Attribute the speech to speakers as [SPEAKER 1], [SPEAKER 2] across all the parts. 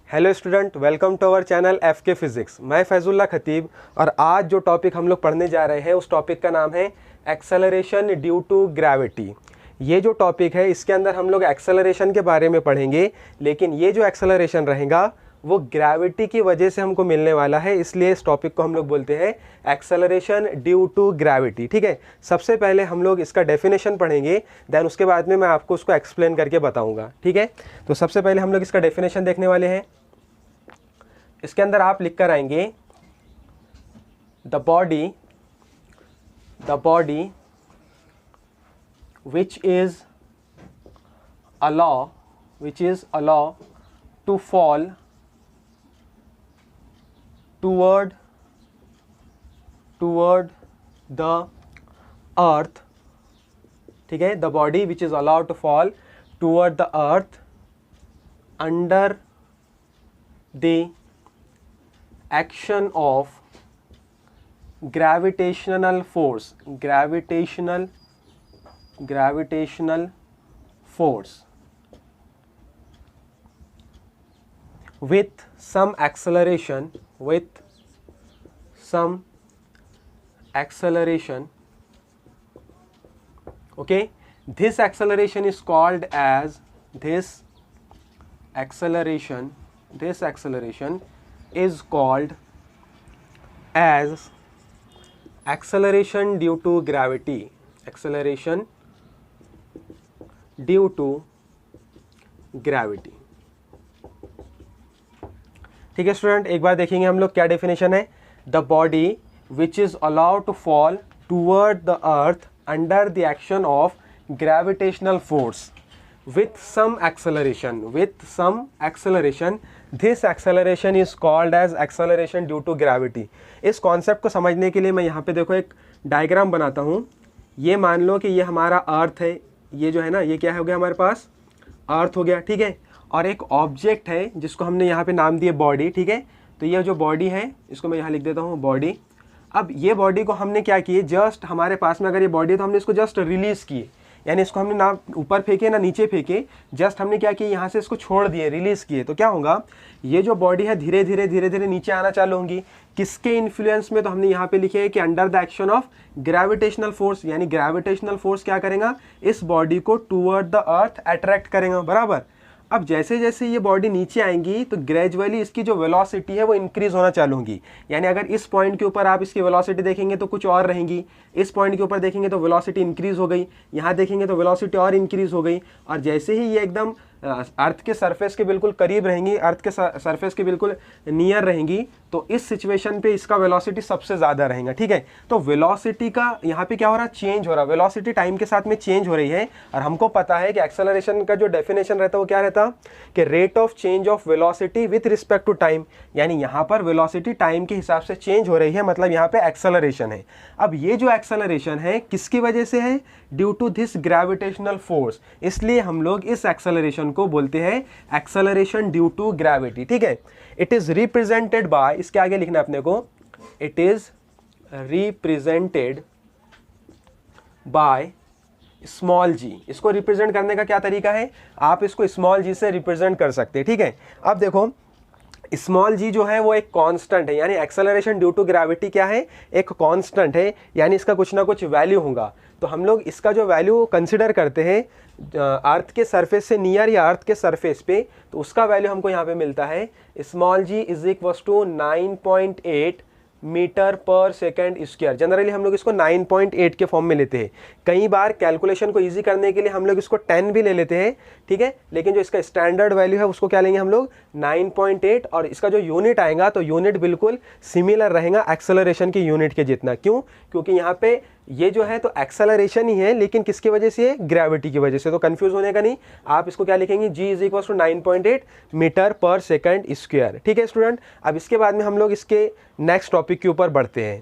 [SPEAKER 1] Hello student, welcome to our channel F K physics. मैं फैजुल्ला खतीब और आज जो टॉपिक हम लोग पढ़ने जा रहे हैं उस टॉपिक का नाम है एक्सेलरेशन ड्यू टू ग्रेविटी। ये जो टॉपिक है इसके अंदर हम लोग एक्सेलरेशन के बारे में पढ़ेंगे, लेकिन ये जो एक्सेलरेशन रहेगा वो ग्रेविटी की वजह से हमको मिलने वाला है, इसलिए इस टॉपिक को हम लोग बोलते हैं एक्सेलरेशन ड्यू टू ग्रेविटी। ठीक है, सबसे पहले हम लोग इसका डेफिनेशन पढ़ेंगे, देन उसके बाद में मैं आपको उसको एक्सप्लेन करके बताऊंगा। ठीक है, तो सबसे पहले हम लोग इसका डेफिनेशन देखने वाले हैं। इसके अंदर आप लिख कर आएंगे the body which is allow to fall toward the earth। ठीक है, the body which is allowed to fall toward the earth under the action of gravitational force with some acceleration okay, this acceleration is called as acceleration due to gravity। ठीक है student, एक बार देखेंगे हम लोग क्या definition है। The body which is allowed to fall toward the earth under the action of gravitational force with some acceleration this acceleration is called as acceleration due to gravity। इस concept को समझने के लिए मैं यहाँ पे देखो एक डायग्राम बनाता हूँ। ये मान लो कि ये हमारा अर्थ है, ये जो है ना, ये क्या हो गया हमारे पास, अर्थ हो गया। ठीक है, और एक ऑब्जेक्ट है जिसको हमने यहाँ पे नाम दिया बॉडी। ठीक है, तो ये जो बॉडी है इसको मैं यहाँ लिख देता हूँ बॉडी। अब ये बॉडी को हमने क्या किए, जस्ट हमारे पास में अगर ये बॉडी है तो हमने इसको जस्ट रिलीज़ किए, यानी इसको हमने ना ऊपर फेंके ना नीचे फेंके, जस्ट हमने क्या किया, यहाँ से इसको छोड़ दिए, रिलीज़ किए। तो क्या होगा, ये जो बॉडी है धीरे धीरे नीचे आना चालू होंगी। किसके इन्फ्लुएंस में, तो हमने यहाँ पे लिखे है कि under the action of gravitational force, यानी ग्रेविटेशनल फोर्स क्या करेगा, इस बॉडी को टूवर्ड द अर्थ अट्रैक्ट करेगा। बराबर। अब जैसे जैसे ये बॉडी नीचे आएंगी तो ग्रेजुअली इसकी जो वेलोसिटी है वो इंक्रीज होना चालू होगी। यानी अगर इस पॉइंट के ऊपर आप इसकी वेलोसिटी देखेंगे तो कुछ और रहेंगी, इस पॉइंट के ऊपर देखेंगे तो वेलोसिटी इंक्रीज हो गई, यहाँ देखेंगे तो वेलोसिटी और इंक्रीज हो गई, और जैसे ही ये एकदम अर्थ के सरफेस के बिल्कुल करीब रहेंगी, अर्थ के सरफेस के बिल्कुल नियर रहेंगी, तो इस सिचुएशन पे इसका वेलोसिटी सबसे ज़्यादा रहेगा। ठीक है, तो वेलोसिटी का यहाँ पे क्या हो रहा है, चेंज हो रहा है, वेलोसिटी टाइम के साथ में चेंज हो रही है। और हमको पता है कि एक्सेलरेशन का जो डेफिनेशन रहता है वो क्या रहता कि rate of change of velocity with respect to time, यानी यहाँ पर वेलोसिटी टाइम के हिसाब से चेंज हो रही है, मतलब यहाँ पे एक्सेलरेशन है। अब ये जो एक्सेलरेशन है किसकी वजह से है, due to this gravitational force, इसलिए हम लोग इस एक्सेलरेशन को बोलते हैं एक्सेलरेशन ड्यू टू ग्रेविटी। ठीक है, इट इज रिप्रेजेंटेड बाय, इसके आगे लिखना अपने को, it is represented by small G. इसको रिप्रेजेंट करने का क्या तरीका है, आप इसको स्मॉल जी से रिप्रेजेंट कर सकते हैं। ठीक है, अब देखो स्मॉल जी जो है वो एक कांस्टेंट है, यानी एक्सेलरेशन ड्यू टू ग्रेविटी क्या है, एक कांस्टेंट है, यानी इसका कुछ ना कुछ वैल्यू होगा। तो हम लोग इसका जो वैल्यू कंसिडर करते हैं अर्थ के सरफेस से नियर या अर्थ के सरफेस पे, तो उसका वैल्यू हमको यहाँ पे मिलता है small g is equal to 9.8 metre per second square. Generally हम लोग इसको 9.8 के फॉर्म में लेते हैं, कई बार कैलकुलेशन को इजी करने के लिए हम लोग इसको 10 भी ले लेते हैं। ठीक है, लेकिन जो इसका स्टैंडर्ड वैल्यू है उसको क्या लेंगे हम लोग 9.8, और इसका जो यूनिट आएगा तो यूनिट बिल्कुल सिमिलर रहेगा एक्सेलरेशन की यूनिट के जितना। क्यों, क्योंकि यहाँ पे ये जो है तो एक्सेलरेशन ही है, लेकिन किसकी वजह से, ग्रेविटी की वजह से। तो कंफ्यूज होने का नहीं, आप इसको क्या लिखेंगे, जी is equal to 9.8 metre per second square. ठीक है स्टूडेंट, अब इसके बाद में हम लोग इसके नेक्स्ट टॉपिक के ऊपर बढ़ते हैं।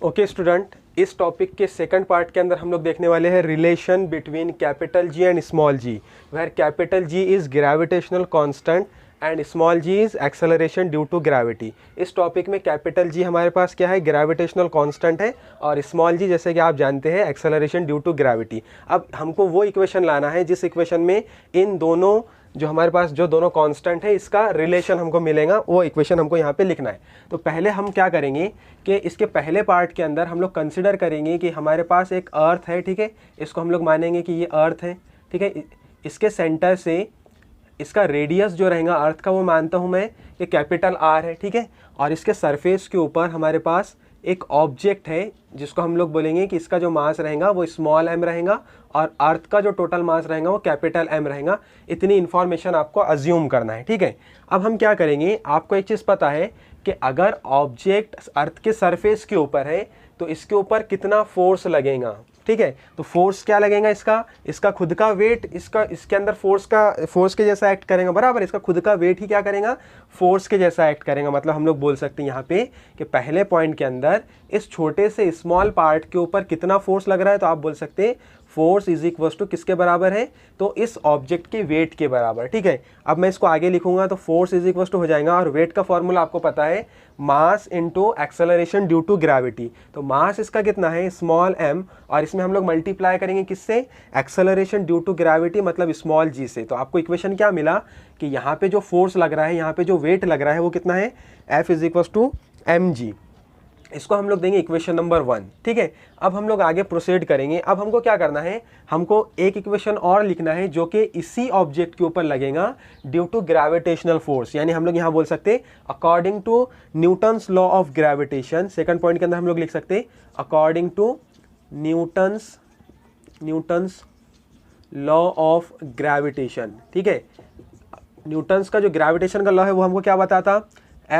[SPEAKER 1] ओके स्टूडेंट, इस टॉपिक के सेकंड पार्ट के अंदर हम लोग देखने वाले हैं relation between capital G and small g, where capital G is gravitational constant and small g is acceleration due to gravity. इस टॉपिक में कैपिटल जी हमारे पास क्या है, ग्रेविटेशनल कांस्टेंट है, और स्मॉल जी जैसे कि आप जानते हैं एक्सेलरेशन ड्यू टू ग्रेविटी। अब हमको वो इक्वेशन लाना है जिस इक्वेशन में इन दोनों जो हमारे पास जो दोनों कांस्टेंट है इसका रिलेशन हमको मिलेगा, वो इक्वेशन हमको यहाँ पे लिखना है। तो पहले हम क्या करेंगे कि इसके पहले पार्ट के अंदर हम लोग कंसिडर करेंगे कि हमारे पास एक अर्थ है, ठीक है, इसको हम लोग मानेंगे कि ये अर्थ है, ठीक है। इसके सेंटर से इसका रेडियस जो रहेगा अर्थ का वो मानता हूँ मैं कि कैपिटल आर है, ठीक है। और इसके सरफेस के ऊपर हमारे पास एक ऑब्जेक्ट है जिसको हम लोग बोलेंगे कि इसका जो मास रहेगा वो स्मॉल m रहेगा और अर्थ का जो टोटल मास रहेगा वो कैपिटल M रहेगा। इतनी इन्फॉर्मेशन आपको अज्यूम करना है, ठीक है। अब हम क्या करेंगे, आपको एक चीज़ पता है कि अगर ऑब्जेक्ट अर्थ के सरफेस के ऊपर है तो इसके ऊपर कितना फोर्स लगेगा, ठीक है। तो फोर्स क्या लगेगा, इसका खुद का वेट इसके अंदर फोर्स के जैसा एक्ट करेगा, बराबर। इसका खुद का वेट ही क्या करेगा, फोर्स के जैसा एक्ट करेगा। मतलब हम लोग बोल सकते हैं यहाँ पे कि पहले पॉइंट के अंदर इस छोटे से स्मॉल पार्ट के ऊपर कितना फोर्स लग रहा है, तो आप बोल सकते हैं फोर्स इज इक्वल टू किसके बराबर है, तो इस ऑब्जेक्ट के वेट के बराबर, ठीक है। अब मैं इसको आगे लिखूंगा तो फोर्स इज इक्वल टू हो जाएगा, और वेट का फॉर्मूला आपको पता है, mass into acceleration due to gravity. तो मास इसका कितना है, स्मॉल m, और इसमें हम लोग मल्टीप्लाई करेंगे किससे, एक्सेलरेशन ड्यू टू ग्रेविटी मतलब स्मॉल g से। तो आपको इक्वेशन क्या मिला कि यहाँ पे जो फोर्स लग रहा है, यहाँ पे जो वेट लग रहा है वो कितना है, F is equal to mg। इसको हम लोग देंगे इक्वेशन नंबर 1, ठीक है। अब हम लोग आगे प्रोसीड करेंगे। अब हमको क्या करना है, हमको एक इक्वेशन और लिखना है जो कि इसी ऑब्जेक्ट के ऊपर लगेगा ड्यू टू ग्रेविटेशनल फोर्स, यानी हम लोग यहाँ बोल सकते हैं according to Newton's law of gravitation. Second point के अंदर हम लोग लिख सकते हैं according to Newton's law of gravitation, ठीक है। न्यूटन्स का जो ग्रेविटेशन का लॉ है वो हमको क्या बताता,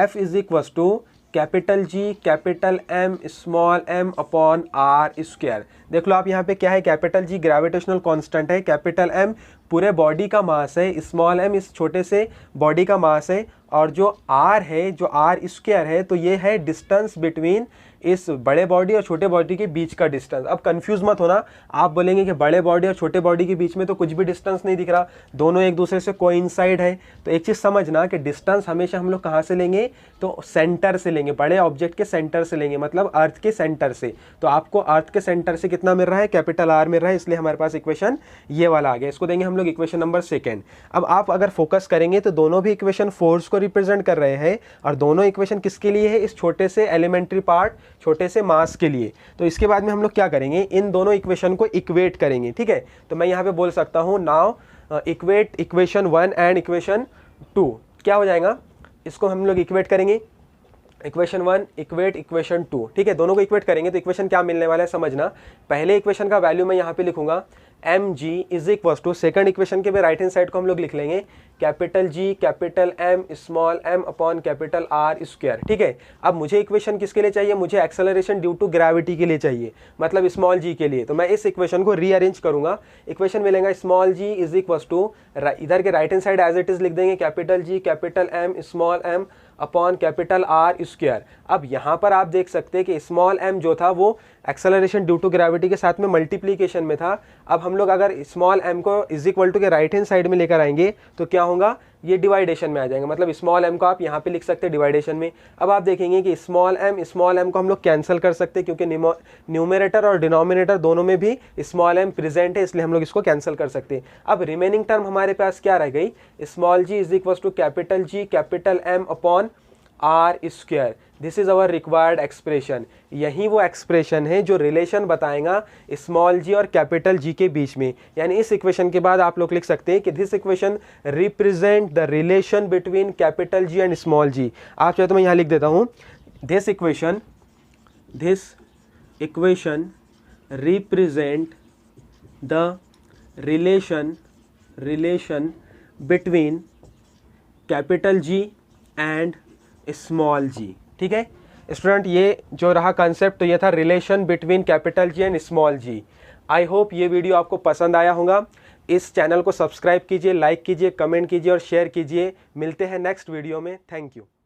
[SPEAKER 1] F is equal to capital G capital M small m upon r square. देख लो आप यहाँ पे क्या है, कैपिटल G ग्रेविटेशनल कांस्टेंट है, कैपिटल M पूरे बॉडी का मास है, स्मॉल m इस छोटे से बॉडी का मास है, और जो r है, जो r स्क्वायर है, तो ये है डिस्टेंस बिटवीन इस बड़े बॉडी और छोटे बॉडी के बीच का डिस्टेंस। अब कंफ्यूज मत होना, आप बोलेंगे कि बड़े बॉडी और छोटे बॉडी के बीच में तो कुछ भी डिस्टेंस नहीं दिख रहा, दोनों एक दूसरे से कोइंसाइड है। तो एक चीज़ समझना कि डिस्टेंस हमेशा हम लोग कहाँ से लेंगे, तो सेंटर से लेंगे, बड़े ऑब्जेक्ट के सेंटर से लेंगे, मतलब अर्थ के सेंटर से। तो आपको अर्थ के सेंटर से कितना मिल रहा है, कैपिटल R मिल रहा है, इसलिए हमारे पास इक्वेशन ये वाला आ गया। इसको देंगे हम लोग इक्वेशन नंबर 2। अब आप अगर फोकस करेंगे तो दोनों भी इक्वेशन फोर्स को रिप्रेजेंट कर रहे हैं, और दोनों इक्वेशन किसके लिए है, इस छोटे से एलिमेंट्री पार्ट, छोटे से मास के लिए। तो इसके बाद में हम लोग क्या करेंगे, इन दोनों इक्वेशन को इक्वेट करेंगे, ठीक है। तो मैं यहाँ पे बोल सकता हूँ now equate equation 1 and equation 2। क्या हो जाएगा, इसको हम लोग इक्वेट करेंगे, इक्वेशन 1 इक्वेट इक्वेशन 2, ठीक है। दोनों को इक्वेट करेंगे तो इक्वेशन क्या मिलने वाला है समझना। पहले इक्वेशन का वैल्यू मैं यहाँ पे लिखूंगा mg is equal to, second equation के भी राइट हैंड साइड को हम लोग लिख लेंगे capital G capital M small m upon capital R square, ठीक है। अब मुझे इक्वेशन किसके लिए चाहिए, मुझे एक्सेलरेशन ड्यू टू ग्रेविटी के लिए चाहिए, मतलब स्मॉल g के लिए। तो मैं इस इक्वेशन को रीअरेंज करूंगा, इक्वेशन मिलेगा small g is equal to, इधर के right hand side as it is लिख देंगे capital G capital M small m upon capital R square. अब यहाँ पर आप देख सकते हैं कि स्मॉल m जो था वो एक्सेलरेशन ड्यू टू ग्रेविटी के साथ में मल्टीप्लीकेशन में था। अब हम लोग अगर स्मॉल m को इज इक्वल टू के राइट हैंड साइड में लेकर आएंगे तो क्या होगा, ये डिवाइडेशन में आ जाएगा, मतलब स्मॉल m को आप यहाँ पे लिख सकते हैं डिवाइडेशन में। अब आप देखेंगे कि स्मॉल m को हम लोग कैंसिल कर सकते हैं, क्योंकि न्यूमरेटर और डिनोमिनेटर दोनों में भी स्मॉल m प्रेजेंट है, इसलिए हम लोग इसको कैंसिल कर सकते हैं। अब रिमेनिंग टर्म हमारे पास क्या रह गई, small g is equal to capital G capital M upon R square. This is our required expression. यही वो एक्सप्रेशन है जो रिलेशन बताएगा स्मॉल g और कैपिटल G के बीच में। यानी इस इक्वेशन के बाद आप लोग लिख सकते हैं कि this equation represent the relation between capital G and small g। आप चाहे तो मैं यहाँ लिख देता हूँ, this equation represent the relation between capital G and small g, ठीक है स्टूडेंट। ये जो रहा कंसेप्ट, तो ये था relation between capital G and small g। I hope ये वीडियो आपको पसंद आया होगा। इस चैनल को सब्सक्राइब कीजिए, लाइक कीजिए, कमेंट कीजिए और शेयर कीजिए। मिलते हैं नेक्स्ट वीडियो में। Thank you.